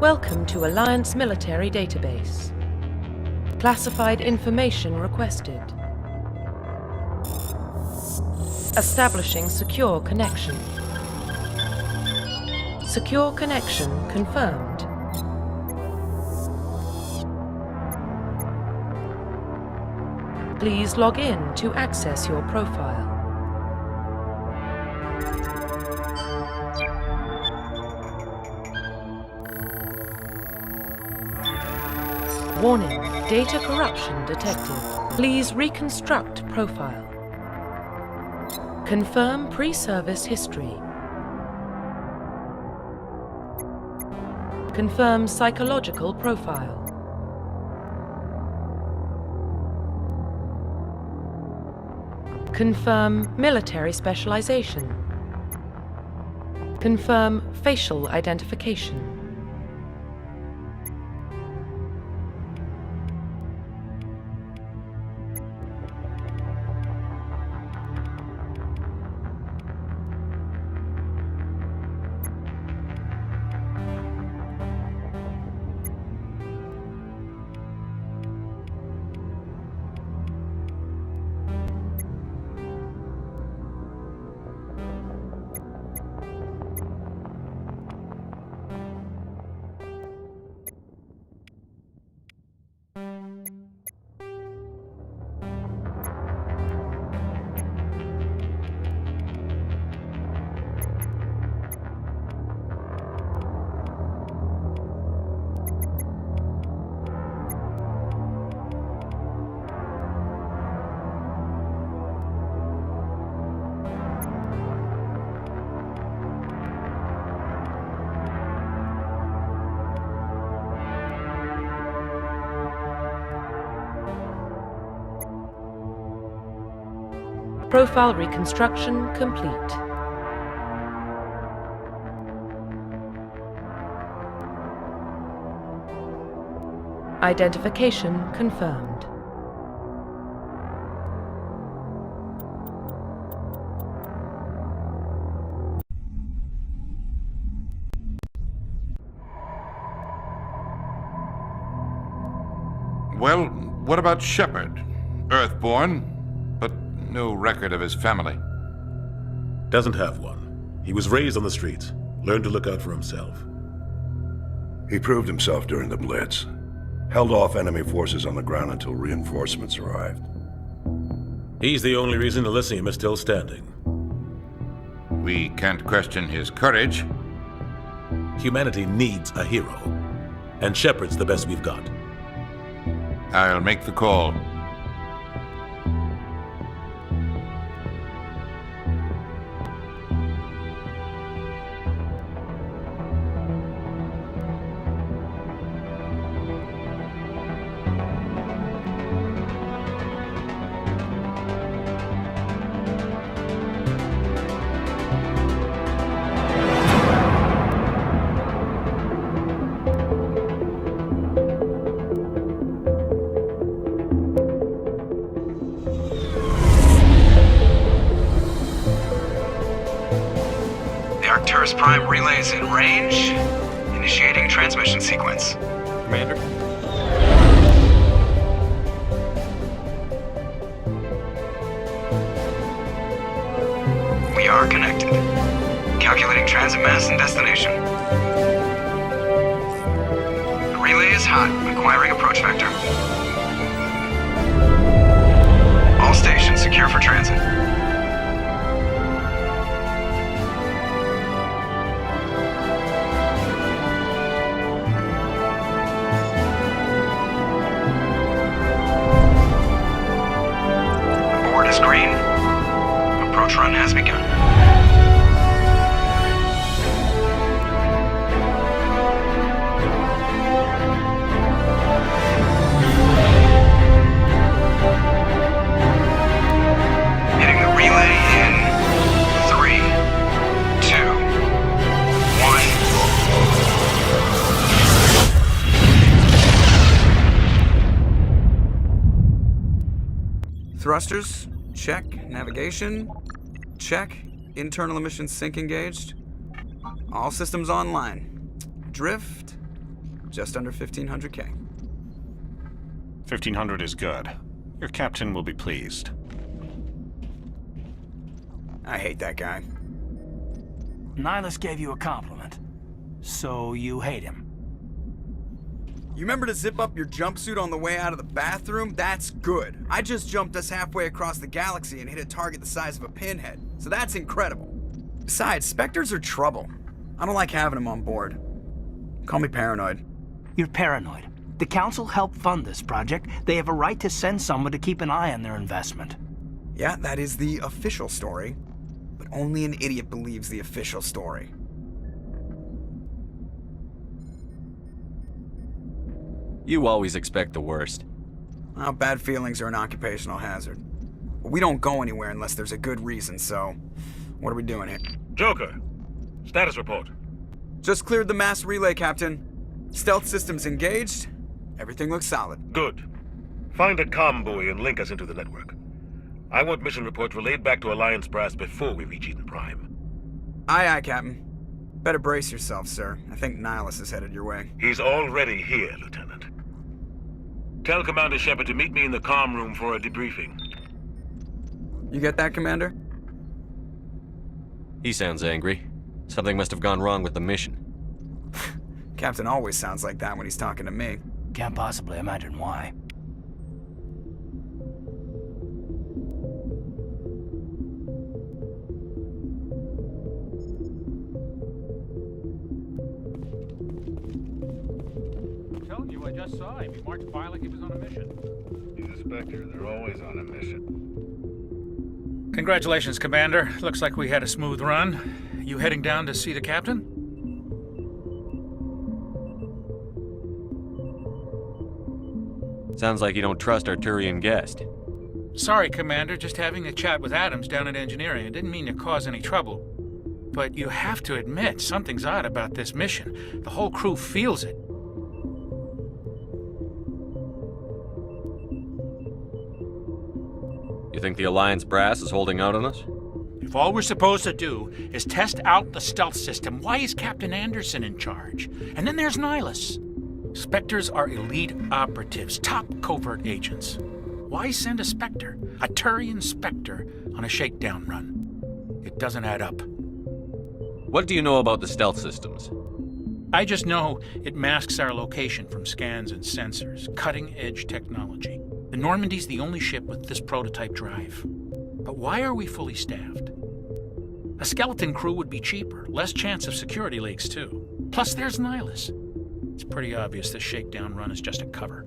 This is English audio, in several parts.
Welcome to Alliance Military Database. Classified information requested. Establishing secure connection. Secure connection confirmed. Please log in to access your profile. Warning, data corruption detected. Please reconstruct profile. Confirm pre-service history. Confirm psychological profile. Confirm military specialization. Confirm facial identification. Profile reconstruction complete. Identification confirmed. Well, what about Shepard? Earthborn, but no record of his family. Doesn't have one. He was raised on the streets, learned to look out for himself. He proved himself during the Blitz. Held off enemy forces on the ground until reinforcements arrived. He's the only reason Elysium is still standing. We can't question his courage. Humanity needs a hero, and Shepard's the best we've got. I'll make the call. Arcturus Prime relays in range. Initiating transmission sequence. Commander? We are connected. Calculating transit mass and destination. The relay is hot, acquiring approach vector. All stations secure for transit. Green. Approach run has begun. Hitting the relay in 3, 2, 1. Thrusters? Check. Navigation? Check. Internal emissions sync engaged. All systems online. Drift? just under 1,500K. 1,500 is good. Your captain will be pleased. I hate that guy. Nihilus gave you a compliment. So you hate him. You remember to zip up your jumpsuit on the way out of the bathroom? That's good. I just jumped us halfway across the galaxy and hit a target the size of a pinhead, so that's incredible. Besides, Spectres are trouble. I don't like having them on board. Call me paranoid. You're paranoid. The Council helped fund this project. They have a right to send someone to keep an eye on their investment. Yeah, that is the official story. But only an idiot believes the official story. You always expect the worst. Well, bad feelings are an occupational hazard. But we don't go anywhere unless there's a good reason, so what are we doing here? Joker, status report. Just cleared the mass relay, Captain. Stealth systems engaged. Everything looks solid. Good. Find a comm buoy and link us into the network. I want mission reports relayed back to Alliance Brass before we reach Eden Prime. Aye, aye, Captain. Better brace yourself, sir. I think Nihilus is headed your way. He's already here, Lieutenant. Tell Commander Shepard to meet me in the comm room for a debriefing. You get that, Commander? He sounds angry. Something must have gone wrong with the mission. Captain always sounds like that when he's talking to me. Can't possibly imagine why. I'm telling you, I just saw him. He marched by like he was on a mission. He's a Spectre. They're always on a mission. Congratulations, Commander. Looks like we had a smooth run. You heading down to see the captain? Sounds like you don't trust our Turian guest. Sorry, Commander. Just having a chat with Adams down at engineering. I didn't mean to cause any trouble. But you have to admit, something's odd about this mission. The whole crew feels it. You think the Alliance Brass is holding out on us? If all we're supposed to do is test out the stealth system, why is Captain Anderson in charge? And then there's Nihilus. Spectres are elite operatives, top covert agents. Why send a Spectre, a Turian Spectre, on a shakedown run? It doesn't add up. What do you know about the stealth systems? I just know it masks our location from scans and sensors, cutting-edge technology. The Normandy's the only ship with this prototype drive. But why are we fully staffed? A skeleton crew would be cheaper, less chance of security leaks too. Plus there's Nihilus. It's pretty obvious this shakedown run is just a cover.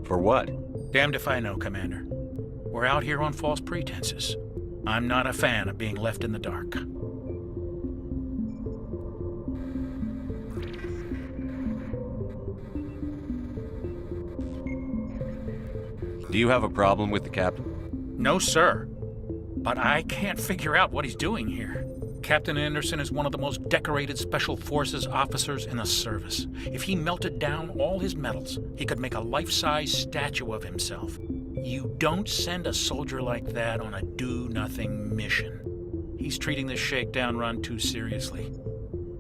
For what? Damned if I know, Commander. We're out here on false pretenses. I'm not a fan of being left in the dark. Do you have a problem with the captain? No, sir. But I can't figure out what he's doing here. Captain Anderson is one of the most decorated Special Forces officers in the service. If he melted down all his medals, he could make a life-size statue of himself. You don't send a soldier like that on a do-nothing mission. He's treating this shakedown run too seriously.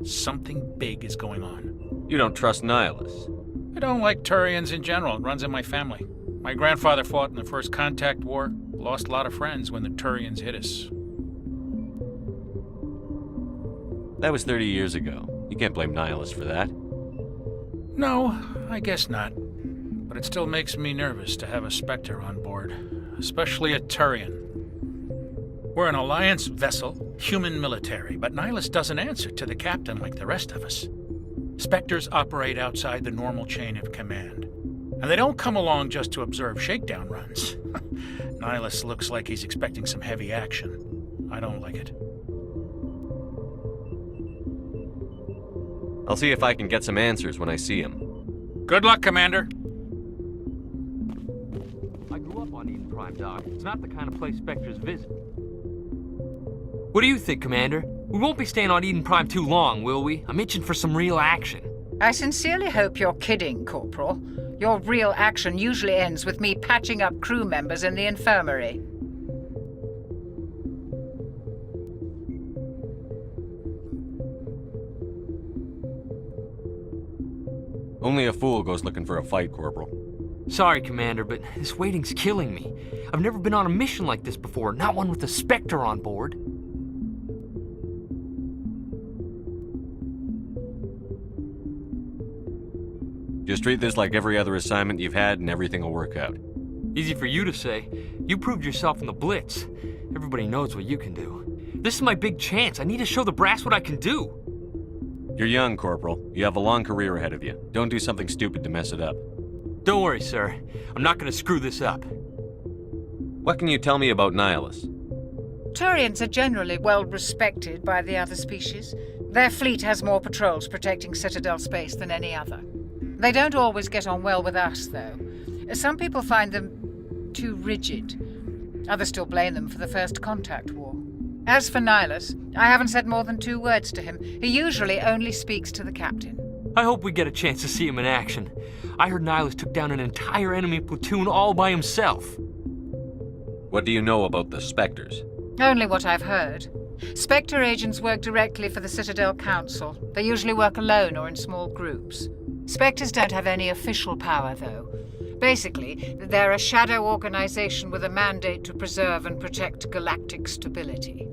Something big is going on. You don't trust Nihilus? I don't like Turians in general. It runs in my family. My grandfather fought in the First Contact War, lost a lot of friends when the Turians hit us. That was 30 years ago. You can't blame Nihilus for that. No, I guess not. But it still makes me nervous to have a Spectre on board, especially a Turian. We're an Alliance vessel, human military, but Nihilus doesn't answer to the captain like the rest of us. Spectres operate outside the normal chain of command. And they don't come along just to observe shakedown runs. Nihilus looks like he's expecting some heavy action. I don't like it. I'll see if I can get some answers when I see him. Good luck, Commander. I grew up on Eden Prime, Doc. It's not the kind of place Spectres visit. What do you think, Commander? We won't be staying on Eden Prime too long, will we? I'm itching for some real action. I sincerely hope you're kidding, Corporal. Your real action usually ends with me patching up crew members in the infirmary. Only a fool goes looking for a fight, Corporal. Sorry, Commander, but this waiting's killing me. I've never been on a mission like this before, not one with a Spectre on board. Just treat this like every other assignment you've had and everything will work out. Easy for you to say. You proved yourself in the Blitz. Everybody knows what you can do. This is my big chance. I need to show the brass what I can do. You're young, Corporal. You have a long career ahead of you. Don't do something stupid to mess it up. Don't worry, sir. I'm not gonna screw this up. What can you tell me about Nihilus? Turians are generally well respected by the other species. Their fleet has more patrols protecting Citadel space than any other. They don't always get on well with us, though. Some people find them too rigid. Others still blame them for the First Contact War. As for Nihilus, I haven't said more than 2 words to him. He usually only speaks to the captain. I hope we get a chance to see him in action. I heard Nihilus took down an entire enemy platoon all by himself. What do you know about the Spectres? Only what I've heard. Spectre agents work directly for the Citadel Council. They usually work alone or in small groups. Spectres don't have any official power, though. Basically, they're a shadow organization with a mandate to preserve and protect galactic stability.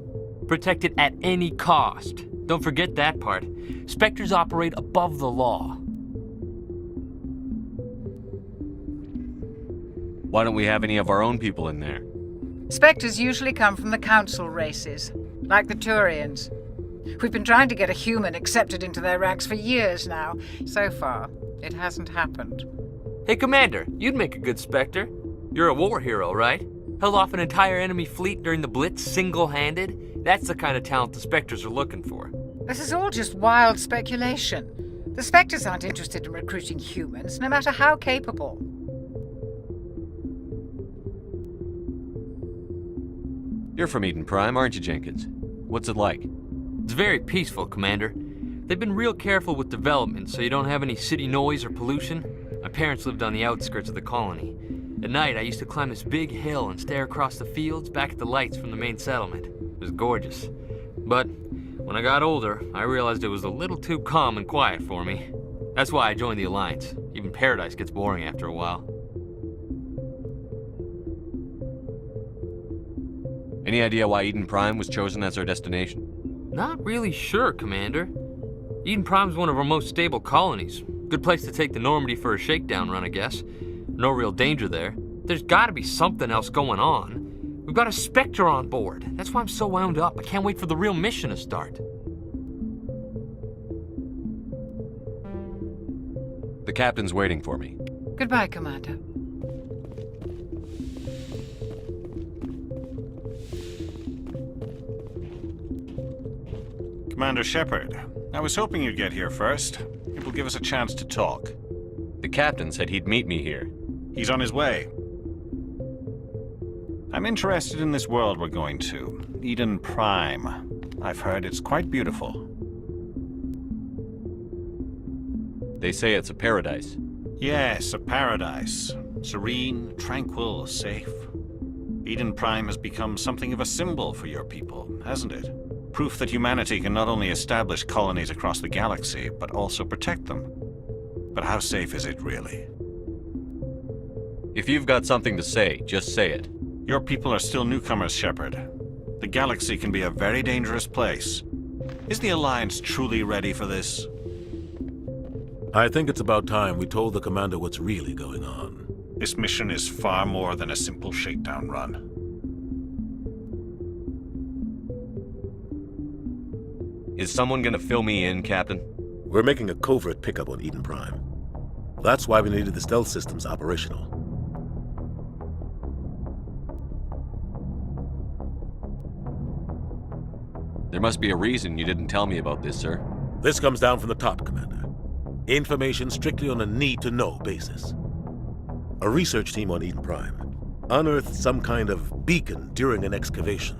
Protect it at any cost. Don't forget that part. Spectres operate above the law. Why don't we have any of our own people in there? Spectres usually come from the Council races, like the Turians. We've been trying to get a human accepted into their ranks for years now. So far, it hasn't happened. Hey, Commander, you'd make a good Spectre. You're a war hero, right? Held off an entire enemy fleet during the Blitz single-handed? That's the kind of talent the Spectres are looking for. This is all just wild speculation. The Spectres aren't interested in recruiting humans, no matter how capable. You're from Eden Prime, aren't you, Jenkins? What's it like? It's very peaceful, Commander. They've been real careful with development, so you don't have any city noise or pollution. My parents lived on the outskirts of the colony. At night, I used to climb this big hill and stare across the fields back at the lights from the main settlement. It was gorgeous. But when I got older, I realized it was a little too calm and quiet for me. That's why I joined the Alliance. Even Paradise gets boring after a while. Any idea why Eden Prime was chosen as our destination? Not really sure, Commander. Eden Prime's one of our most stable colonies. Good place to take the Normandy for a shakedown run, I guess. No real danger there. There's gotta be something else going on. We've got a Spectre on board. That's why I'm so wound up. I can't wait for the real mission to start. The captain's waiting for me. Goodbye, Commander. Commander Shepard, I was hoping you'd get here first. It will give us a chance to talk. The captain said he'd meet me here. He's on his way. I'm interested in this world we're going to, Eden Prime. I've heard it's quite beautiful. They say it's a paradise. Yes, a paradise. Serene, tranquil, safe. Eden Prime has become something of a symbol for your people, hasn't it? Proof that humanity can not only establish colonies across the galaxy, but also protect them. But how safe is it, really? If you've got something to say, just say it. Your people are still newcomers, Shepard. The galaxy can be a very dangerous place. Is the Alliance truly ready for this? I think it's about time we told the Commander what's really going on. This mission is far more than a simple shakedown run. Is someone gonna fill me in, Captain? We're making a covert pickup on Eden Prime. That's why we needed the stealth systems operational. There must be a reason you didn't tell me about this, sir. This comes down from the top, Commander. Information strictly on a need-to-know basis. A research team on Eden Prime unearthed some kind of beacon during an excavation.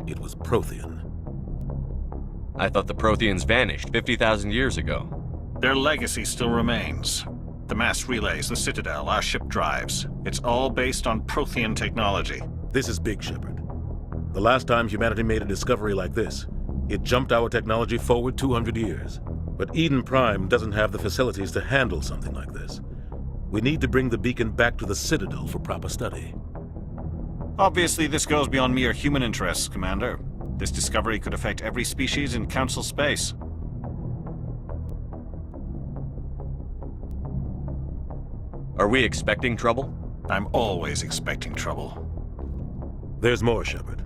It was Prothean. I thought the Protheans vanished 50,000 years ago. Their legacy still remains. The mass relays, the Citadel, our ship drives. It's all based on Prothean technology. This is big, Shepard. The last time humanity made a discovery like this, it jumped our technology forward 200 years. But Eden Prime doesn't have the facilities to handle something like this. We need to bring the beacon back to the Citadel for proper study. Obviously, this goes beyond mere human interests, Commander. This discovery could affect every species in Council space. Are we expecting trouble? I'm always expecting trouble. There's more, Shepard.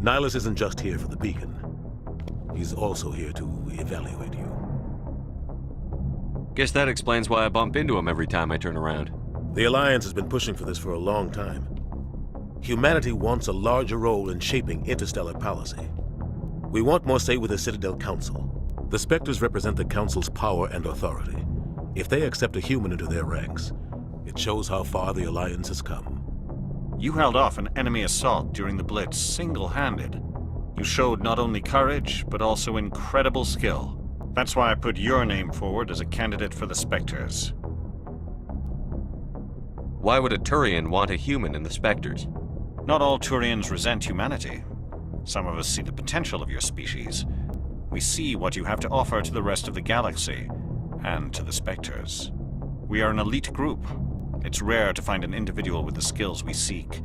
Nihilus isn't just here for the beacon. He's also here to evaluate you. Guess that explains why I bump into him every time I turn around. The Alliance has been pushing for this for a long time. Humanity wants a larger role in shaping interstellar policy. We want more say with the Citadel Council. The Spectres represent the Council's power and authority. If they accept a human into their ranks, it shows how far the Alliance has come. You held off an enemy assault during the Blitz single-handed. You showed not only courage, but also incredible skill. That's why I put your name forward as a candidate for the Spectres. Why would a Turian want a human in the Spectres? Not all Turians resent humanity. Some of us see the potential of your species. We see what you have to offer to the rest of the galaxy, and to the Spectres. We are an elite group. It's rare to find an individual with the skills we seek.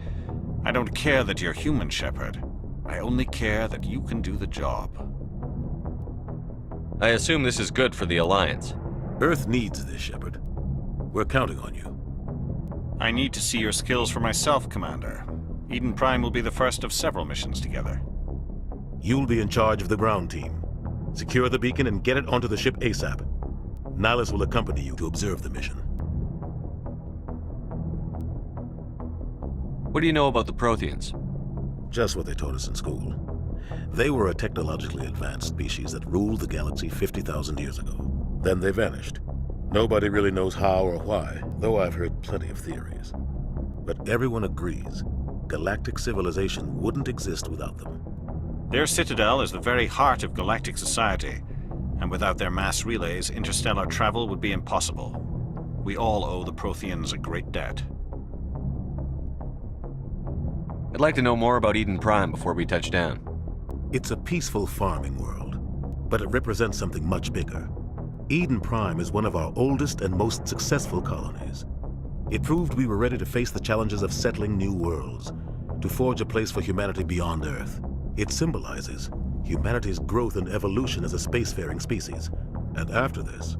I don't care that you're human, Shepard. I only care that you can do the job. I assume this is good for the Alliance. Earth needs this, Shepard. We're counting on you. I need to see your skills for myself, Commander. Eden Prime will be the first of several missions together. You'll be in charge of the ground team. Secure the beacon and get it onto the ship ASAP. Nihilus will accompany you to observe the mission. What do you know about the Protheans? Just what they taught us in school. They were a technologically advanced species that ruled the galaxy 50,000 years ago. Then they vanished. Nobody really knows how or why, though I've heard plenty of theories. But everyone agrees galactic civilization wouldn't exist without them. Their citadel is the very heart of galactic society, and without their mass relays, interstellar travel would be impossible. We all owe the Protheans a great debt. I'd like to know more about Eden Prime before we touch down. It's a peaceful farming world, but it represents something much bigger. Eden Prime is one of our oldest and most successful colonies. It proved we were ready to face the challenges of settling new worlds, to forge a place for humanity beyond Earth. It symbolizes humanity's growth and evolution as a spacefaring species. And after this,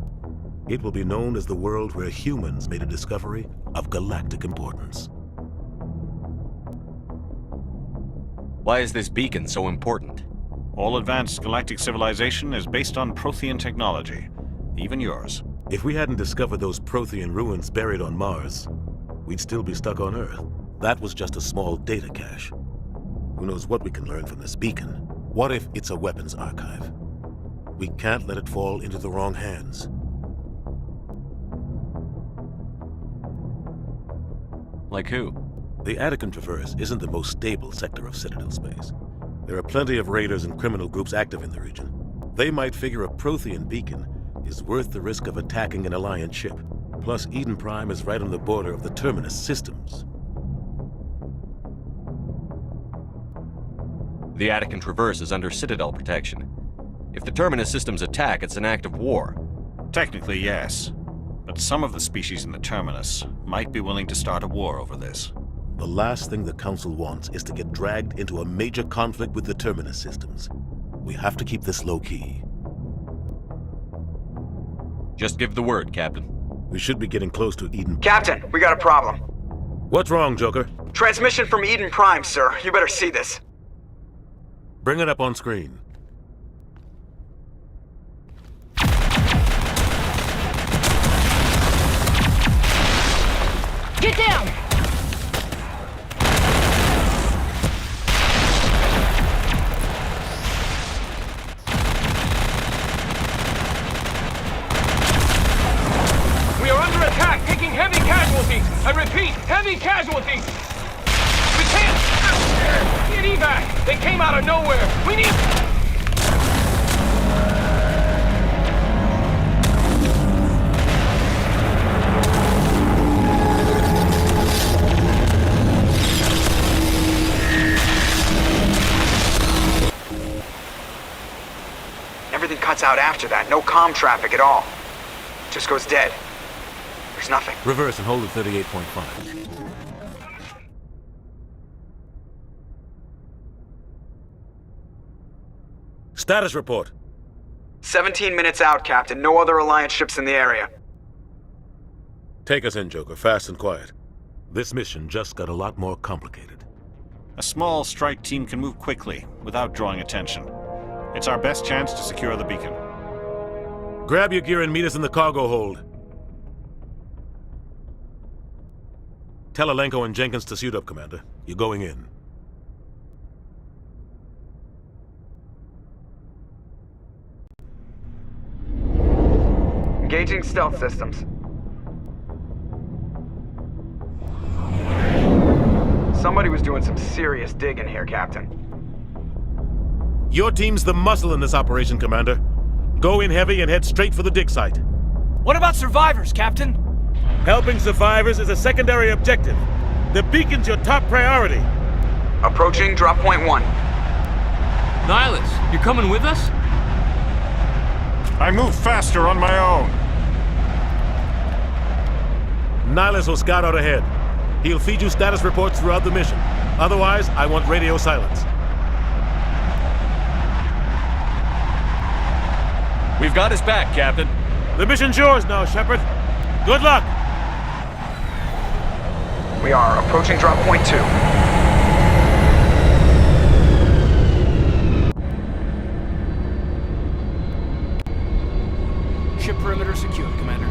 it will be known as the world where humans made a discovery of galactic importance. Why is this beacon so important? All advanced galactic civilization is based on Prothean technology, even yours. If we hadn't discovered those Prothean ruins buried on Mars, we'd still be stuck on Earth. That was just a small data cache. Who knows what we can learn from this beacon? What if it's a weapons archive? We can't let it fall into the wrong hands. Like who? The Attican Traverse isn't the most stable sector of Citadel space. There are plenty of raiders and criminal groups active in the region. They might figure a Prothean beacon is worth the risk of attacking an Alliance ship. Plus, Eden Prime is right on the border of the Terminus systems. The Attican Traverse is under Citadel protection. If the Terminus systems attack, it's an act of war. Technically, yes. But some of the species in the Terminus might be willing to start a war over this. The last thing the Council wants is to get dragged into a major conflict with the Terminus systems. We have to keep this low-key. Just give the word, Captain. We should be getting close to Eden. Captain, we got a problem. What's wrong, Joker? Transmission from Eden Prime, sir. You better see this. Bring it up on screen. Get down! We are under attack, taking heavy casualties. I repeat, heavy casualties. We can't get evac. They came out of nowhere. We need... Everything cuts out after that. No comm traffic at all. Just goes dead. There's nothing. Reverse and hold at 38.5. Status report. 17 minutes out, Captain. No other Alliance ships in the area. Take us in, Joker, fast and quiet. This mission just got a lot more complicated. A small strike team can move quickly, without drawing attention. It's our best chance to secure the beacon. Grab your gear and meet us in the cargo hold. Tell Alenko and Jenkins to suit up, Commander. You're going in. Engaging stealth systems. Somebody was doing some serious digging here, Captain. Your team's the muscle in this operation, Commander. Go in heavy and head straight for the dig site. What about survivors, Captain? Helping survivors is a secondary objective. The beacon's your top priority. Approaching drop point 1. Nihilus, you're coming with us? I move faster on my own. Nihilus will scout out ahead. He'll feed you status reports throughout the mission. Otherwise, I want radio silence. We've got his back, Captain. The mission's yours now, Shepard. Good luck! We are approaching drop point 2. Ship perimeter secured, Commander.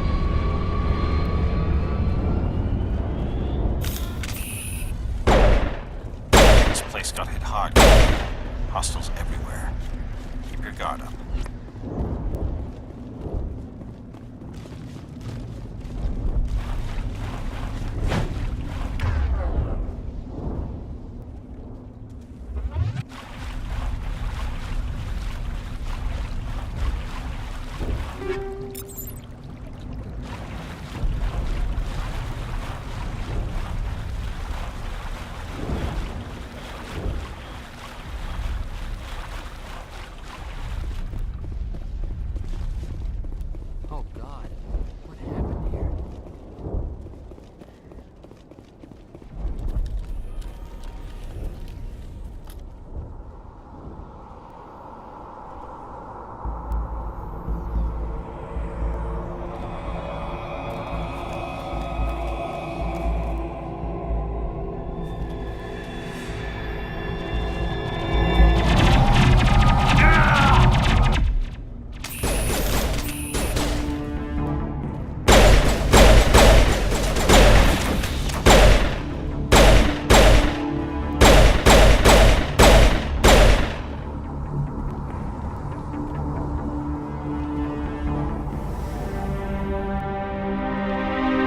This place got hit hard. Hostiles everywhere. Keep your guard up.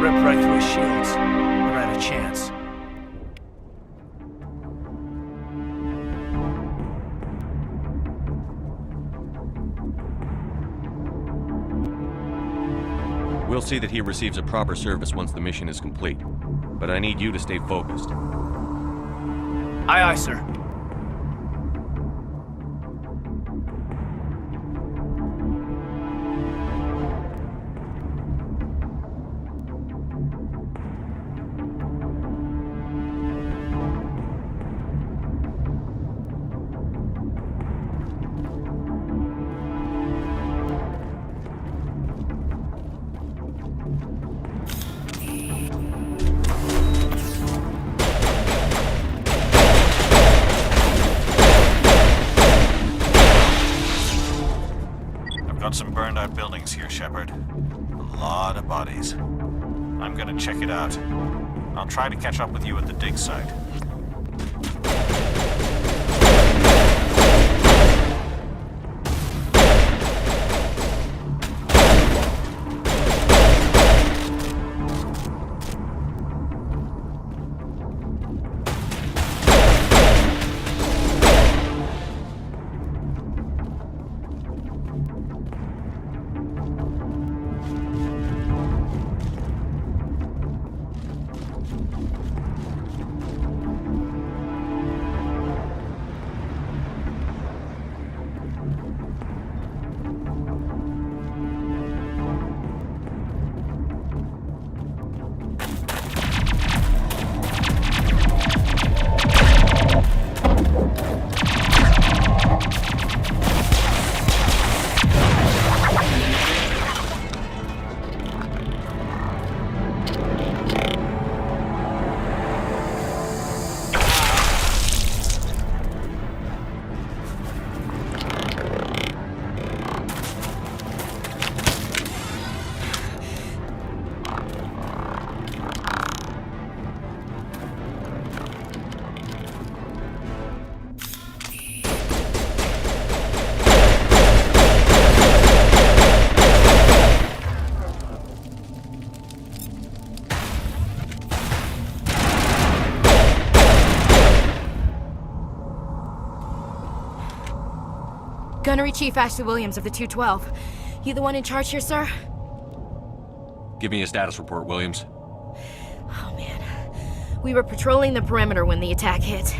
Ripped right through his shields. Never had a chance. We'll see that he receives a proper service once the mission is complete. But I need you to stay focused. Aye, aye, sir. Got some burned out buildings here, Shepard. A lot of bodies. I'm gonna check it out. I'll try to catch up with you at the dig site. Gunnery Chief Ashley Williams of the 212. You the one in charge here, sir? Give me a status report, Williams. Oh, man. We were patrolling the perimeter when the attack hit.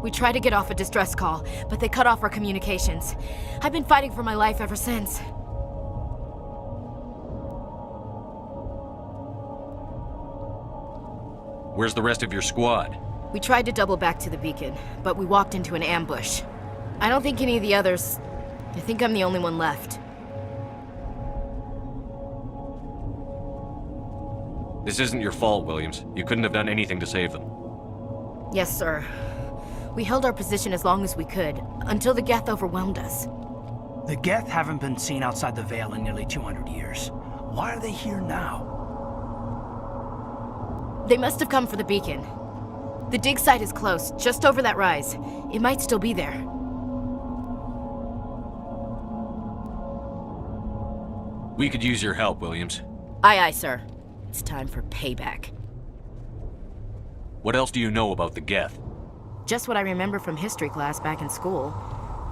We tried to get off a distress call, but they cut off our communications. I've been fighting for my life ever since. Where's the rest of your squad? We tried to double back to the beacon, but we walked into an ambush. I don't think any of the others... I think I'm the only one left. This isn't your fault, Williams. You couldn't have done anything to save them. Yes, sir. We held our position as long as we could, until the Geth overwhelmed us. The Geth haven't been seen outside the Veil in nearly 200 years. Why are they here now? They must have come for the beacon. The dig site is close, just over that rise. It might still be there. We could use your help, Williams. Aye, aye, sir. It's time for payback. What else do you know about the Geth? Just what I remember from history class back in school.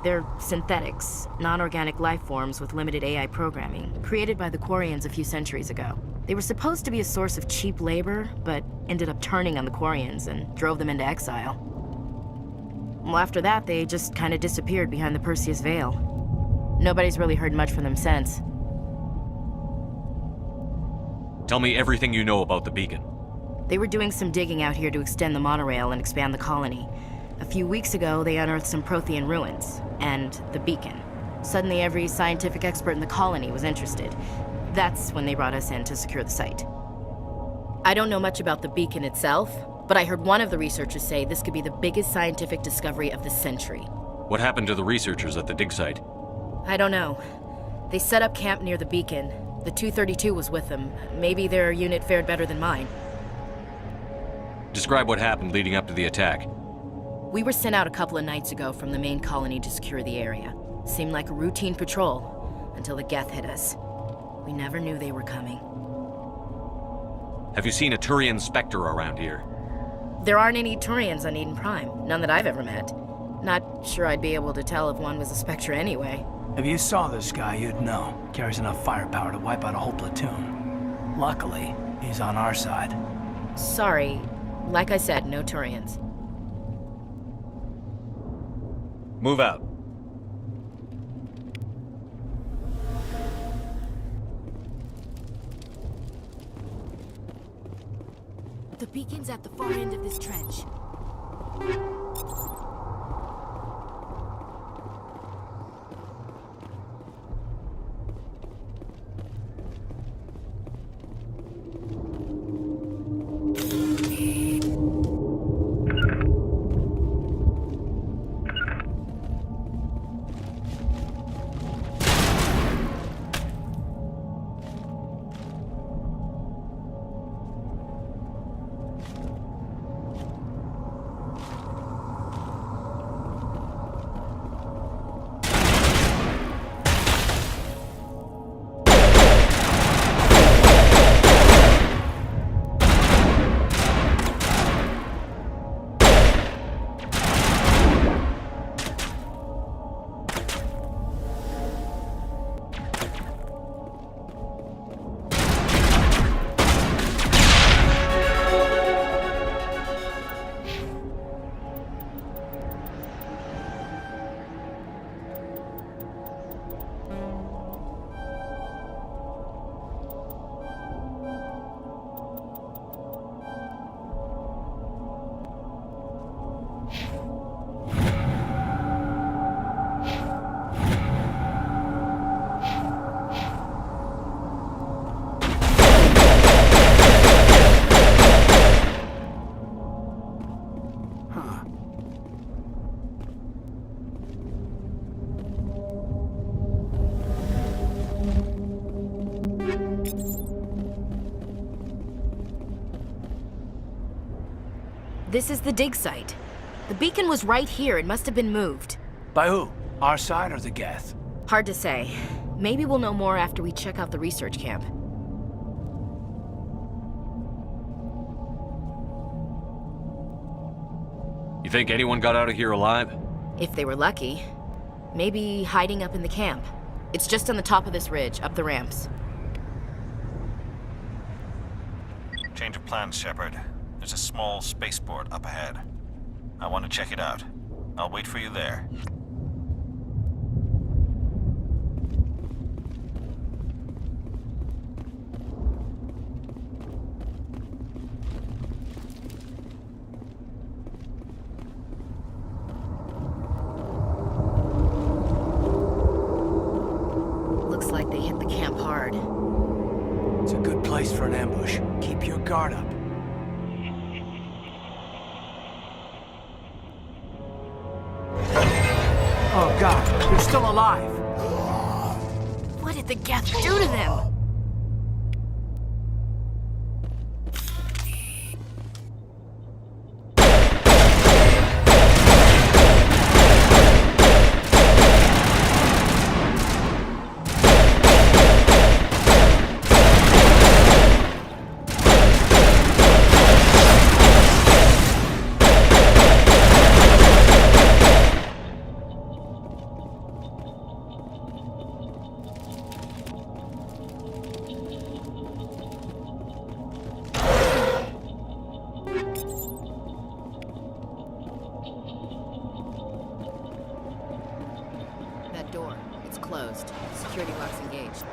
They're synthetics, non-organic life forms with limited AI programming, created by the Quarians a few centuries ago. They were supposed to be a source of cheap labor, but ended up turning on the Quarians and drove them into exile. Well, after that, they just kind of disappeared behind the Perseus Veil. Nobody's really heard much from them since. Tell me everything you know about the beacon. They were doing some digging out here to extend the monorail and expand the colony. A few weeks ago, they unearthed some Prothean ruins, and the beacon. Suddenly, every scientific expert in the colony was interested. That's when they brought us in to secure the site. I don't know much about the beacon itself, but I heard one of the researchers say this could be the biggest scientific discovery of the century. What happened to the researchers at the dig site? I don't know. They set up camp near the beacon. The 232 was with them. Maybe their unit fared better than mine. Describe what happened leading up to the attack. We were sent out a couple of nights ago from the main colony to secure the area. Seemed like a routine patrol, until the Geth hit us. We never knew they were coming. Have you seen a Turian Spectre around here? There aren't any Turians on Eden Prime. None that I've ever met. Not sure I'd be able to tell if one was a Spectre anyway. If you saw this guy, you'd know. Carries enough firepower to wipe out a whole platoon. Luckily, he's on our side. Sorry. Like I said, no Turians. Move out. The beacon's at the far end of this trench. This is the dig site. The beacon was right here. It must have been moved. By who? Our side or the Geth? Hard to say. Maybe we'll know more after we check out the research camp. You think anyone got out of here alive? If they were lucky. Maybe hiding up in the camp. It's just on the top of this ridge, up the ramps. Change of plans, Shepard. There's a small spaceport up ahead. I want to check it out. I'll wait for you there. Looks like they hit the camp hard. It's a good place for an ambush. Keep your guard up. Oh god, they're still alive! What did the Geth do to them? That door, it's closed. Security lock's engaged.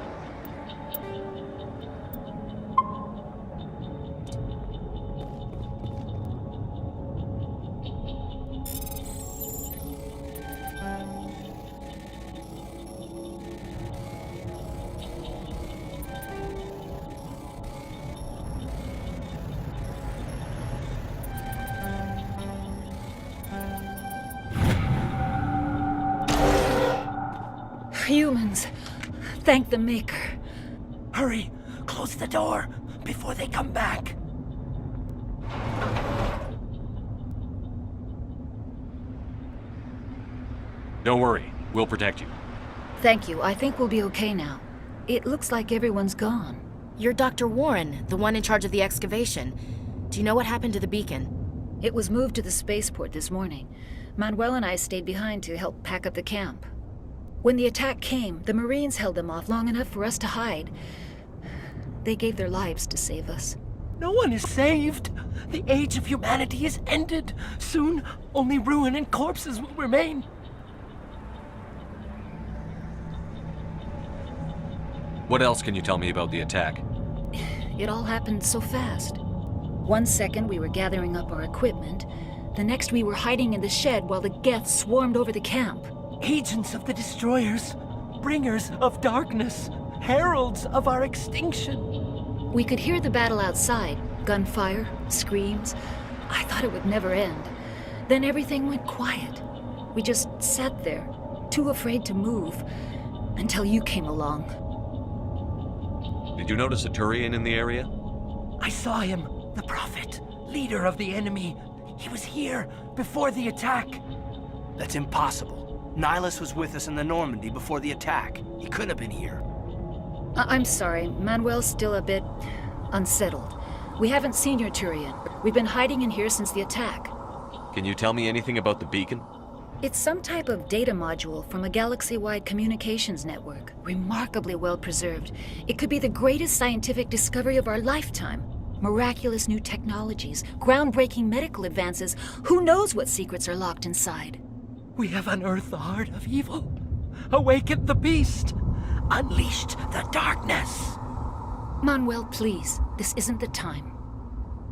Humans. Thank the Maker. Hurry! Close the door before they come back. Don't worry, we'll protect you. Thank you. I think we'll be okay now. It looks like everyone's gone. You're Dr. Warren, the one in charge of the excavation. Do you know what happened to the beacon? It was moved to the spaceport this morning. Manuel and I stayed behind to help pack up the camp. When the attack came, the Marines held them off long enough for us to hide. They gave their lives to save us. No one is saved. The age of humanity is ended. Soon, only ruin and corpses will remain. What else can you tell me about the attack? It all happened so fast. 1 second we were gathering up our equipment. The next we were hiding in the shed while the Geth swarmed over the camp. Agents of the Destroyers, bringers of darkness, heralds of our extinction. We could hear the battle outside. Gunfire, screams. I thought it would never end. Then everything went quiet. We just sat there, too afraid to move, until you came along. Did you notice a Turian in the area? I saw him, the Prophet, leader of the enemy. He was here before the attack. That's impossible. Nihilus was with us in the Normandy before the attack. He could have been here. I'm sorry. Manuel's still a bit unsettled. We haven't seen your Turian. We've been hiding in here since the attack. Can you tell me anything about the beacon? It's some type of data module from a galaxy-wide communications network. Remarkably well preserved. It could be the greatest scientific discovery of our lifetime. Miraculous new technologies, groundbreaking medical advances. Who knows what secrets are locked inside? We have unearthed the heart of evil, awakened the beast, unleashed the darkness. Manuel, please. This isn't the time.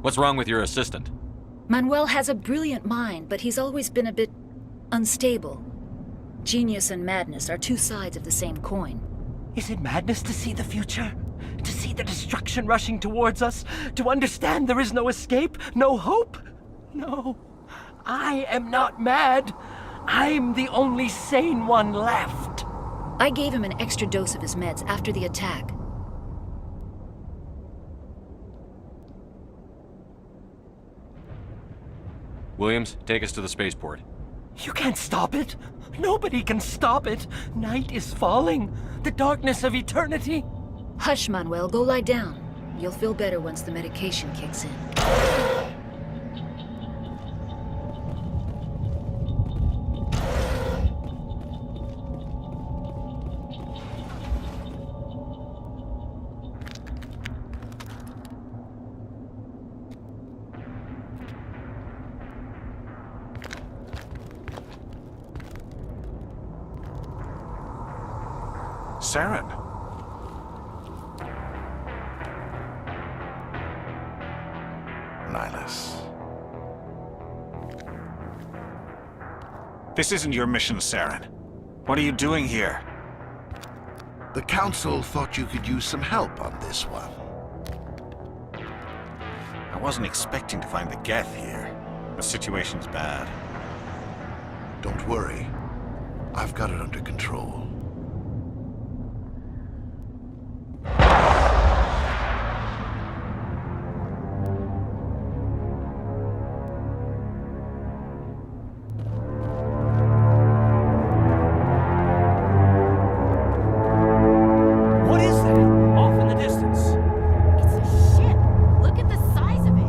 What's wrong with your assistant? Manuel has a brilliant mind, but he's always been a bit unstable. Genius and madness are two sides of the same coin. Is it madness to see the future? To see the destruction rushing towards us? To understand there is no escape? No hope? No. I am not mad. I'm the only sane one left. I gave him an extra dose of his meds after the attack. Williams, take us to the spaceport. You can't stop it. Nobody can stop it. Night is falling. The darkness of eternity. Hush, Manuel. Go lie down. You'll feel better once the medication kicks in. Saren. Nihilus. This isn't your mission, Saren. What are you doing here? The Council thought you could use some help on this one. I wasn't expecting to find the Geth here. The situation's bad. Don't worry. I've got it under control. What is that? Off in the distance. It's a ship. Look at the size of it.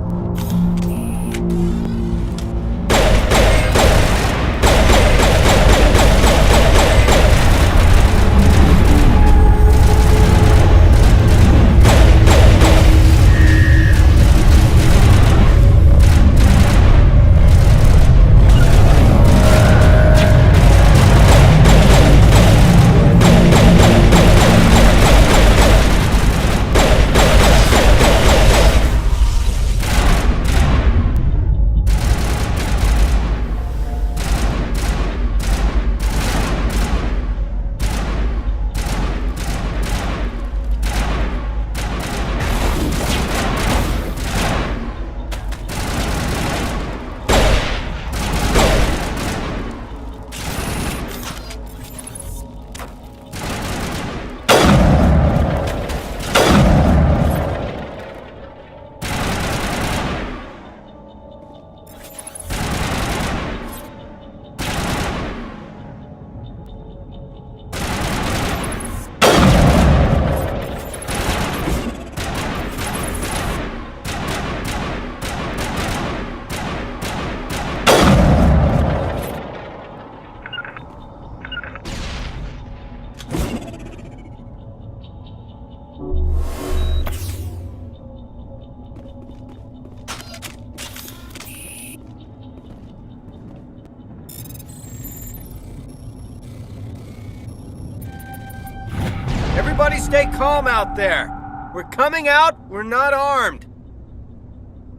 Everybody stay calm out there. We're coming out. We're not armed.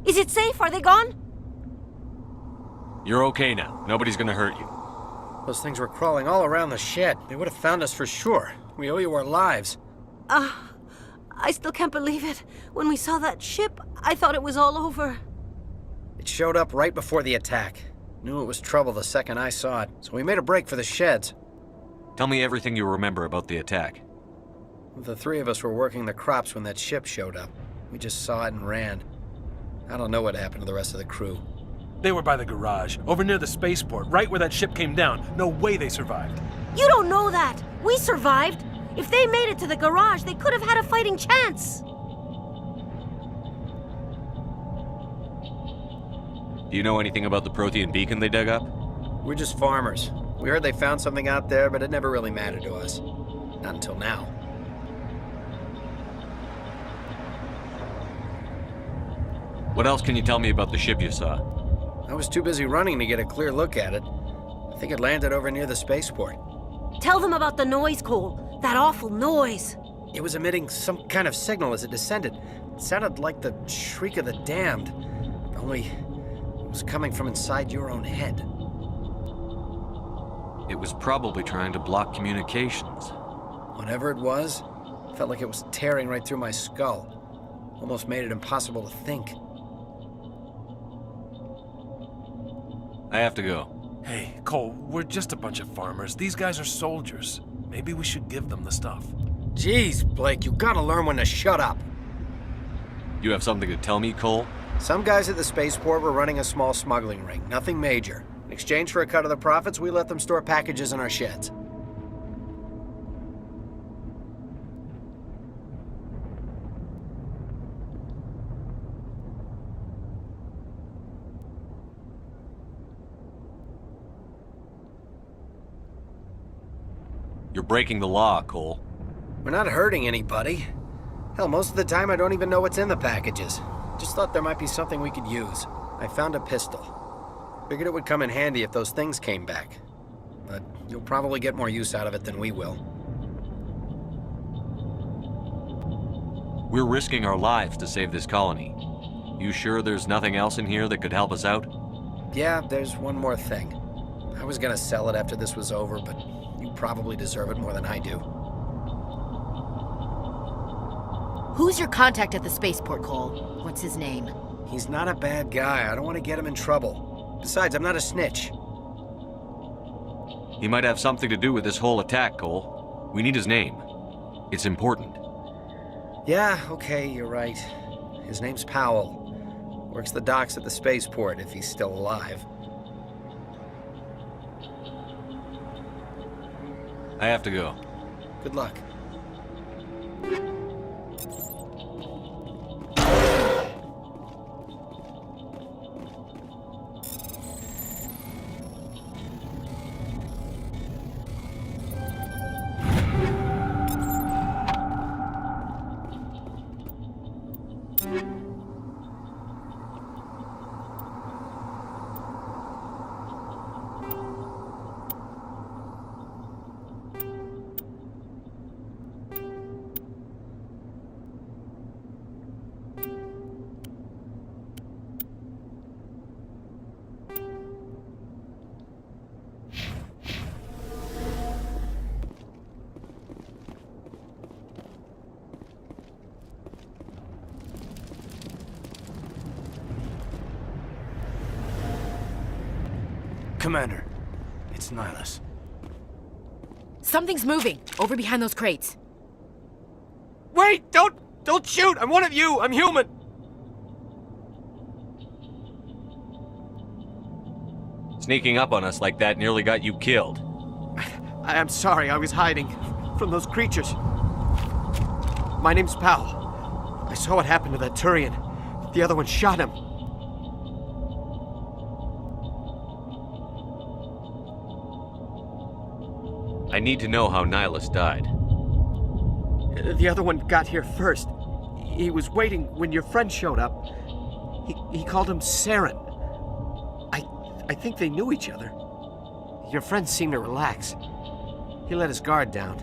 Is it safe? Are they gone? You're okay now. Nobody's gonna hurt you. Those things were crawling all around the shed. They would have found us for sure. We owe you our lives. I still can't believe it. When we saw that ship, I thought it was all over. It showed up right before the attack. Knew it was trouble the second I saw it, so we made a break for the sheds. Tell me everything you remember about the attack. The three of us were working the crops when that ship showed up. We just saw it and ran. I don't know what happened to the rest of the crew. They were by the garage, over near the spaceport, right where that ship came down. No way they survived. You don't know that. We survived. If they made it to the garage, they could have had a fighting chance. Do you know anything about the Prothean beacon they dug up? We're just farmers. We heard they found something out there, but it never really mattered to us. Not until now. What else can you tell me about the ship you saw? I was too busy running to get a clear look at it. I think it landed over near the spaceport. Tell them about the noise, Cole. That awful noise. It was emitting some kind of signal as it descended. It sounded like the shriek of the damned. Only it was coming from inside your own head. It was probably trying to block communications. Whatever it was, felt like it was tearing right through my skull. Almost made it impossible to think. I have to go. Hey, Cole, we're just a bunch of farmers. These guys are soldiers. Maybe we should give them the stuff. Jeez, Blake, you gotta learn when to shut up. You have something to tell me, Cole? Some guys at the spaceport were running a small smuggling ring, nothing major. In exchange for a cut of the profits, we let them store packages in our sheds. You're breaking the law, Cole. We're not hurting anybody. Hell, most of the time I don't even know what's in the packages. Just thought there might be something we could use. I found a pistol. Figured it would come in handy if those things came back. But you'll probably get more use out of it than we will. We're risking our lives to save this colony. You sure there's nothing else in here that could help us out? Yeah, there's one more thing. I was gonna sell it after this was over, but you probably deserve it more than I do. Who's your contact at the spaceport, Cole? What's his name? He's not a bad guy. I don't want to get him in trouble. Besides, I'm not a snitch. He might have something to do with this whole attack, Cole. We need his name. It's important. Yeah, okay, you're right. His name's Powell. Works the docks at the spaceport, if he's still alive. I have to go. Good luck. Commander, it's Nihilus. Something's moving, over behind those crates. Wait! Don't shoot! I'm one of you! I'm human! Sneaking up on us like that nearly got you killed. I'm sorry, I was hiding from those creatures. My name's Powell. I saw what happened to that Turian. The other one shot him. I need to know how Nihilus died. The other one got here first. He was waiting when your friend showed up. He called him Saren. I think they knew each other. Your friend seemed to relax. He let his guard down.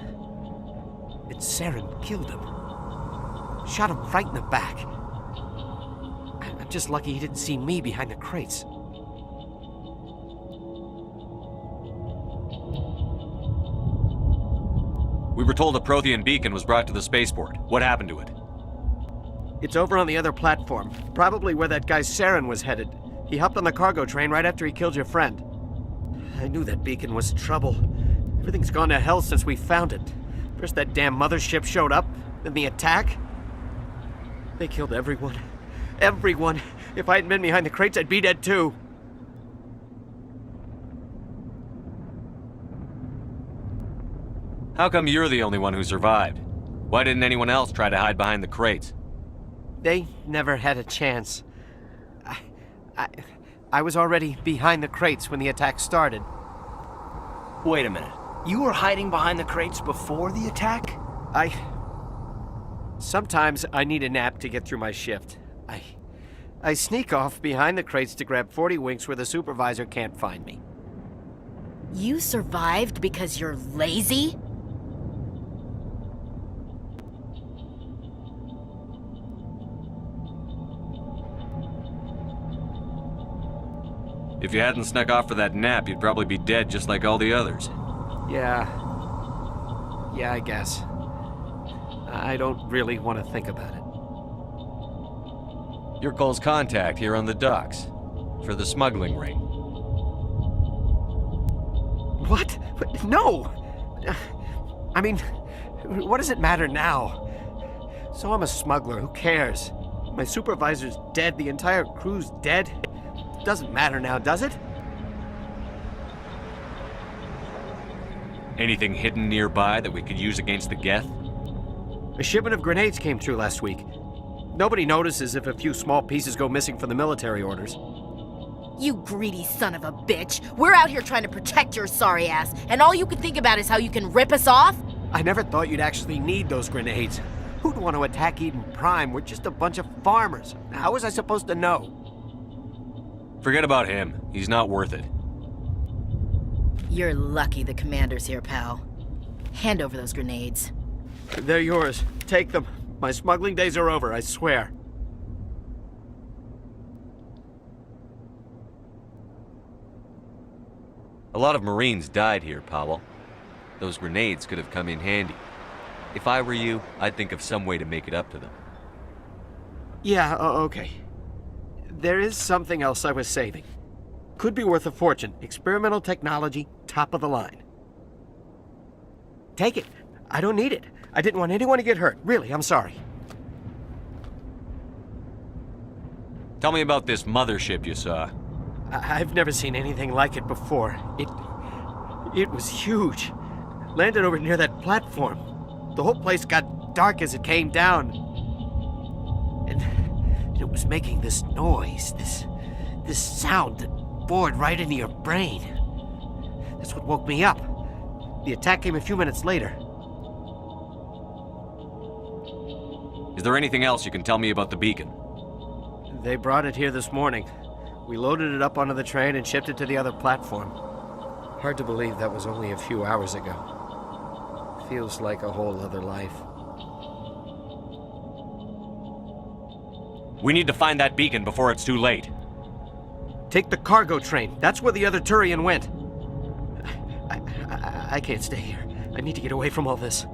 And Saren killed him. Shot him right in the back. I'm just lucky he didn't see me behind the crates. We were told a Prothean beacon was brought to the spaceport. What happened to it? It's over on the other platform. Probably where that guy Saren was headed. He hopped on the cargo train right after he killed your friend. I knew that beacon was trouble. Everything's gone to hell since we found it. First that damn mothership showed up, then the attack. They killed everyone. Everyone. If I hadn't been behind the crates, I'd be dead too. How come you're the only one who survived? Why didn't anyone else try to hide behind the crates? They never had a chance. I was already behind the crates when the attack started. Wait a minute. You were hiding behind the crates before the attack? Sometimes I need a nap to get through my shift. I sneak off behind the crates to grab 40 winks where the supervisor can't find me. You survived because you're lazy? If you hadn't snuck off for that nap, you'd probably be dead just like all the others. Yeah, I guess. I don't really want to think about it. You're Cole's contact here on the docks. For the smuggling ring. What? No! I mean, what does it matter now? So I'm a smuggler, who cares? My supervisor's dead, the entire crew's dead. Doesn't matter now, does it? Anything hidden nearby that we could use against the Geth? A shipment of grenades came through last week. Nobody notices if a few small pieces go missing from the military orders. You greedy son of a bitch! We're out here trying to protect your sorry ass, and all you can think about is how you can rip us off? I never thought you'd actually need those grenades. Who'd want to attack Eden Prime? We're just a bunch of farmers. How was I supposed to know? Forget about him. He's not worth it. You're lucky the commander's here, pal. Hand over those grenades. They're yours. Take them. My smuggling days are over, I swear. A lot of Marines died here, Powell. Those grenades could have come in handy. If I were you, I'd think of some way to make it up to them. Yeah, okay. There is something else I was saving. Could be worth a fortune. Experimental technology, top of the line. Take it. I don't need it. I didn't want anyone to get hurt. Really, I'm sorry. Tell me about this mothership you saw. I've never seen anything like it before. It was huge. Landed over near that platform. The whole place got dark as it came down. And it was making this noise, this sound that bored right into your brain. That's what woke me up. The attack came a few minutes later. Is there anything else you can tell me about the beacon? They brought it here this morning. We loaded it up onto the train and shipped it to the other platform. Hard to believe that was only a few hours ago. Feels like a whole other life. We need to find that beacon before it's too late. Take the cargo train. That's where the other Turian went. I can't stay here. I need to get away from all this.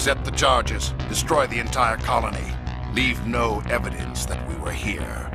Accept the charges. Destroy the entire colony. Leave no evidence that we were here.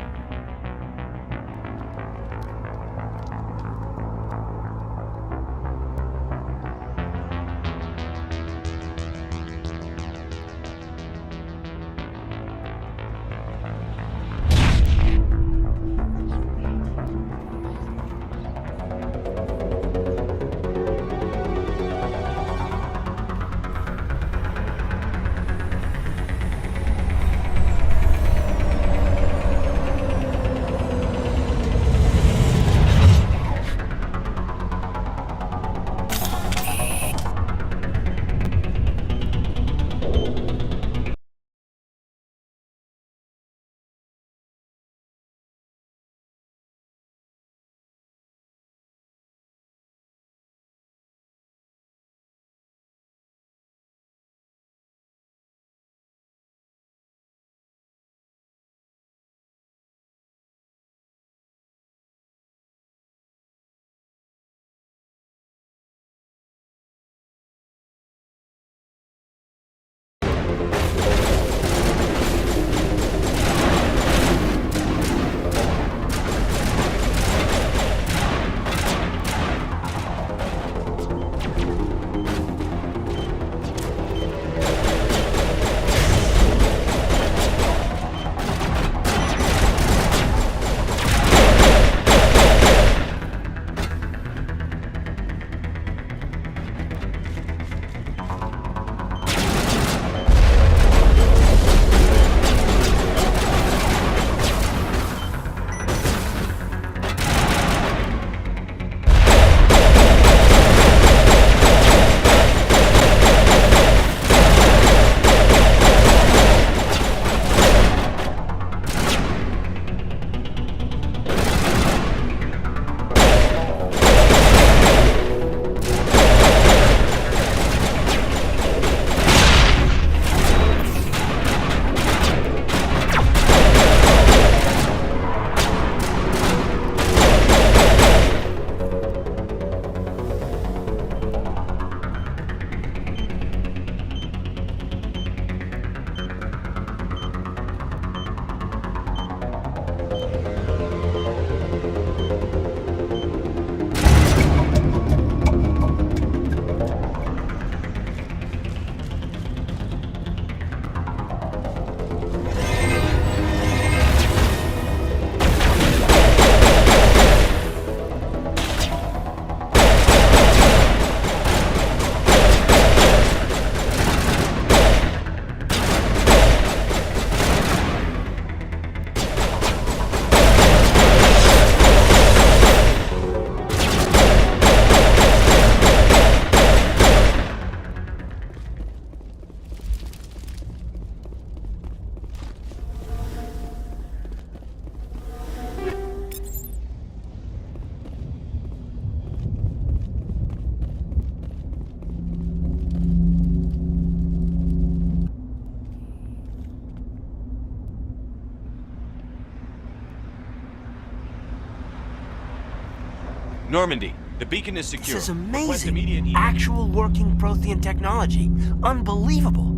Normandy, the beacon is secure. This is Request immediate amazing. Actual working Prothean technology. Unbelievable.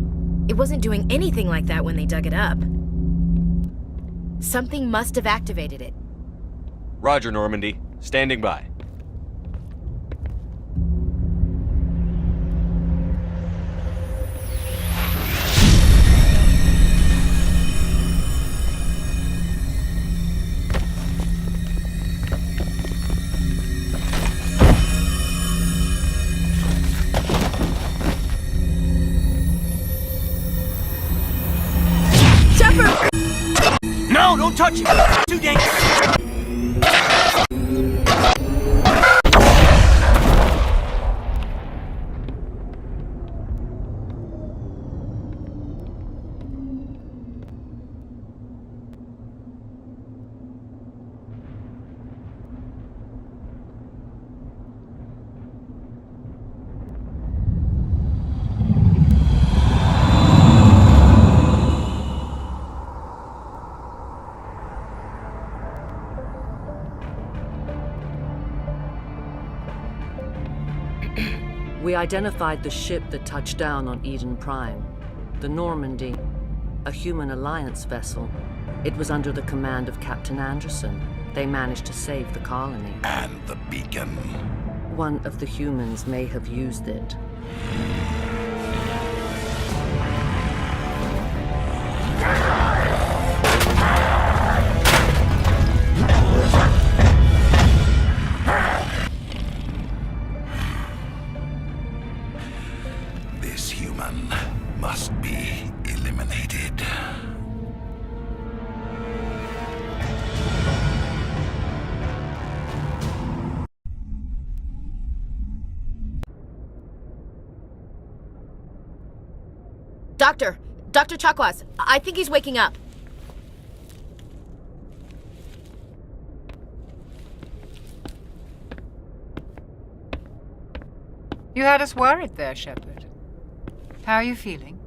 It wasn't doing anything like that when they dug it up. Something must have activated it. Roger, Normandy. Standing by. No, don't touch it! Too dangerous! We identified the ship that touched down on Eden Prime. The Normandy, a human alliance vessel. It was under the command of Captain Anderson. They managed to save the colony. And the beacon. One of the humans may have used it. This human must be eliminated. Dr. Chakwas, I think he's waking up. You had us worried there, Shepard. How are you feeling?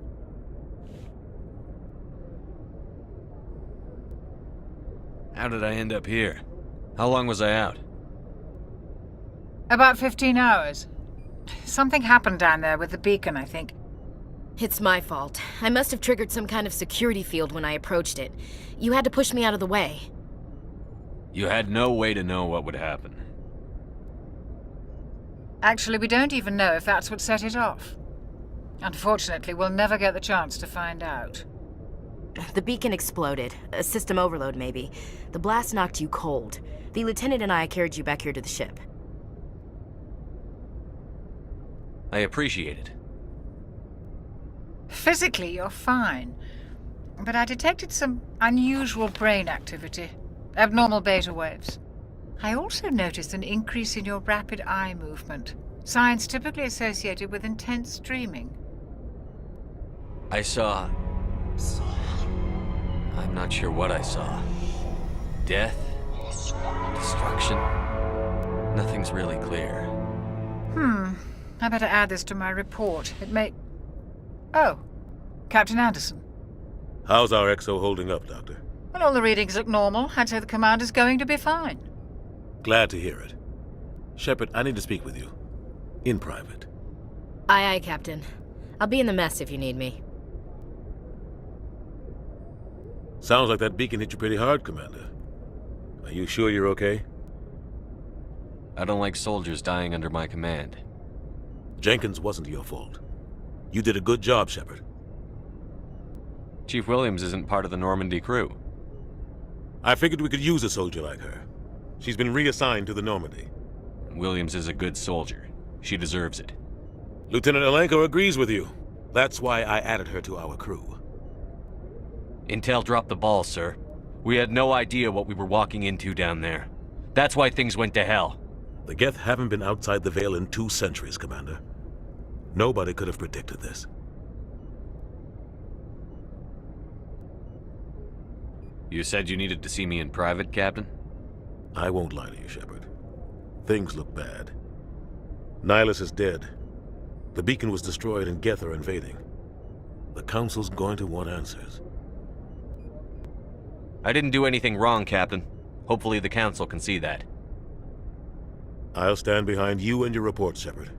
How did I end up here? How long was I out? About 15 hours. Something happened down there with the beacon, I think. It's my fault. I must have triggered some kind of security field when I approached it. You had to push me out of the way. You had no way to know what would happen. Actually, we don't even know if that's what set it off. Unfortunately, we'll never get the chance to find out. The beacon exploded. A system overload, maybe. The blast knocked you cold. The lieutenant and I carried you back here to the ship. I appreciate it. Physically, you're fine. But I detected some unusual brain activity. Abnormal beta waves. I also noticed an increase in your rapid eye movement. Signs typically associated with intense dreaming. I saw... I'm not sure what I saw. Death? Destruction? Nothing's really clear. I better add this to my report. It may... Oh, Captain Anderson. How's our XO holding up, Doctor? Well, all the readings look normal. I'd say the commander's going to be fine. Glad to hear it. Shepard, I need to speak with you. In private. Aye, Captain. I'll be in the mess if you need me. Sounds like that beacon hit you pretty hard, Commander. Are you sure you're okay? I don't like soldiers dying under my command. Jenkins wasn't your fault. You did a good job, Shepard. Chief Williams isn't part of the Normandy crew. I figured we could use a soldier like her. She's been reassigned to the Normandy. Williams is a good soldier. She deserves it. Lieutenant Alenko agrees with you. That's why I added her to our crew. Intel dropped the ball, sir. We had no idea what we were walking into down there. That's why things went to hell. The Geth haven't been outside the Veil in 2 centuries, Commander. Nobody could have predicted this. You said you needed to see me in private, Captain? I won't lie to you, Shepard. Things look bad. Nihilus is dead. The beacon was destroyed and Geth are invading. The Council's going to want answers. I didn't do anything wrong, Captain. Hopefully the Council can see that. I'll stand behind you and your report, Shepard.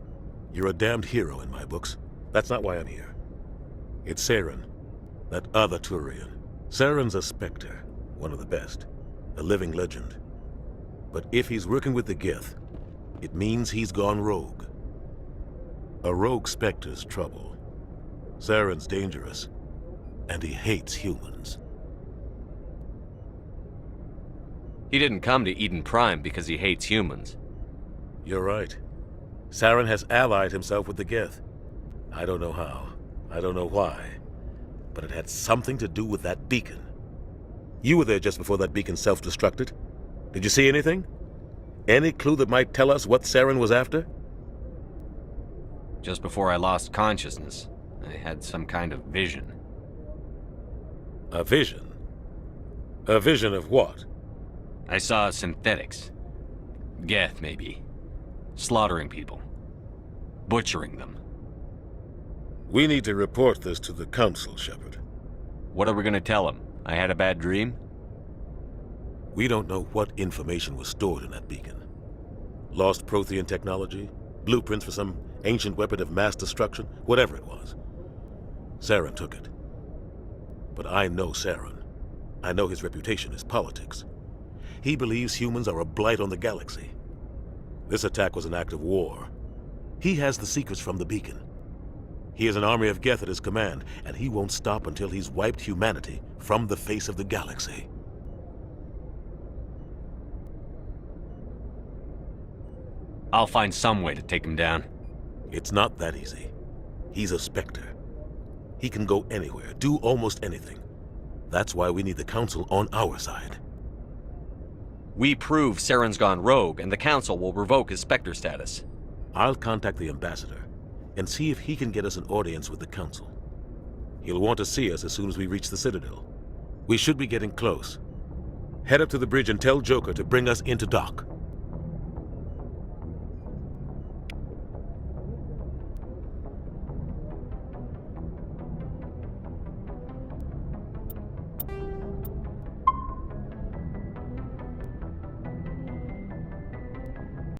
You're a damned hero in my books. That's not why I'm here. It's Saren, that other Turian. Saren's a Spectre, one of the best. A living legend. But if he's working with the Geth, it means he's gone rogue. A rogue Spectre's trouble. Saren's dangerous, and he hates humans. He didn't come to Eden Prime because he hates humans. You're right. Saren has allied himself with the Geth. I don't know how. I don't know why. But it had something to do with that beacon. You were there just before that beacon self-destructed. Did you see anything? Any clue that might tell us what Saren was after? Just before I lost consciousness, I had some kind of vision. A vision? A vision of what? I saw synthetics. Geth, maybe. Slaughtering people. Butchering them. We need to report this to the Council, Shepard. What are we gonna tell them? I had a bad dream? We don't know what information was stored in that beacon. Lost Prothean technology? Blueprints for some ancient weapon of mass destruction, whatever it was. Saren took it. But I know Saren. I know his reputation is politics. He believes humans are a blight on the galaxy. This attack was an act of war. He has the secrets from the beacon. He has an army of Geth at his command, and he won't stop until he's wiped humanity from the face of the galaxy. I'll find some way to take him down. It's not that easy. He's a Spectre. He can go anywhere, do almost anything. That's why we need the Council on our side. We prove Saren's gone rogue, and the Council will revoke his Spectre status. I'll contact the Ambassador and see if he can get us an audience with the Council. He'll want to see us as soon as we reach the Citadel. We should be getting close. Head up to the bridge and tell Joker to bring us into dock.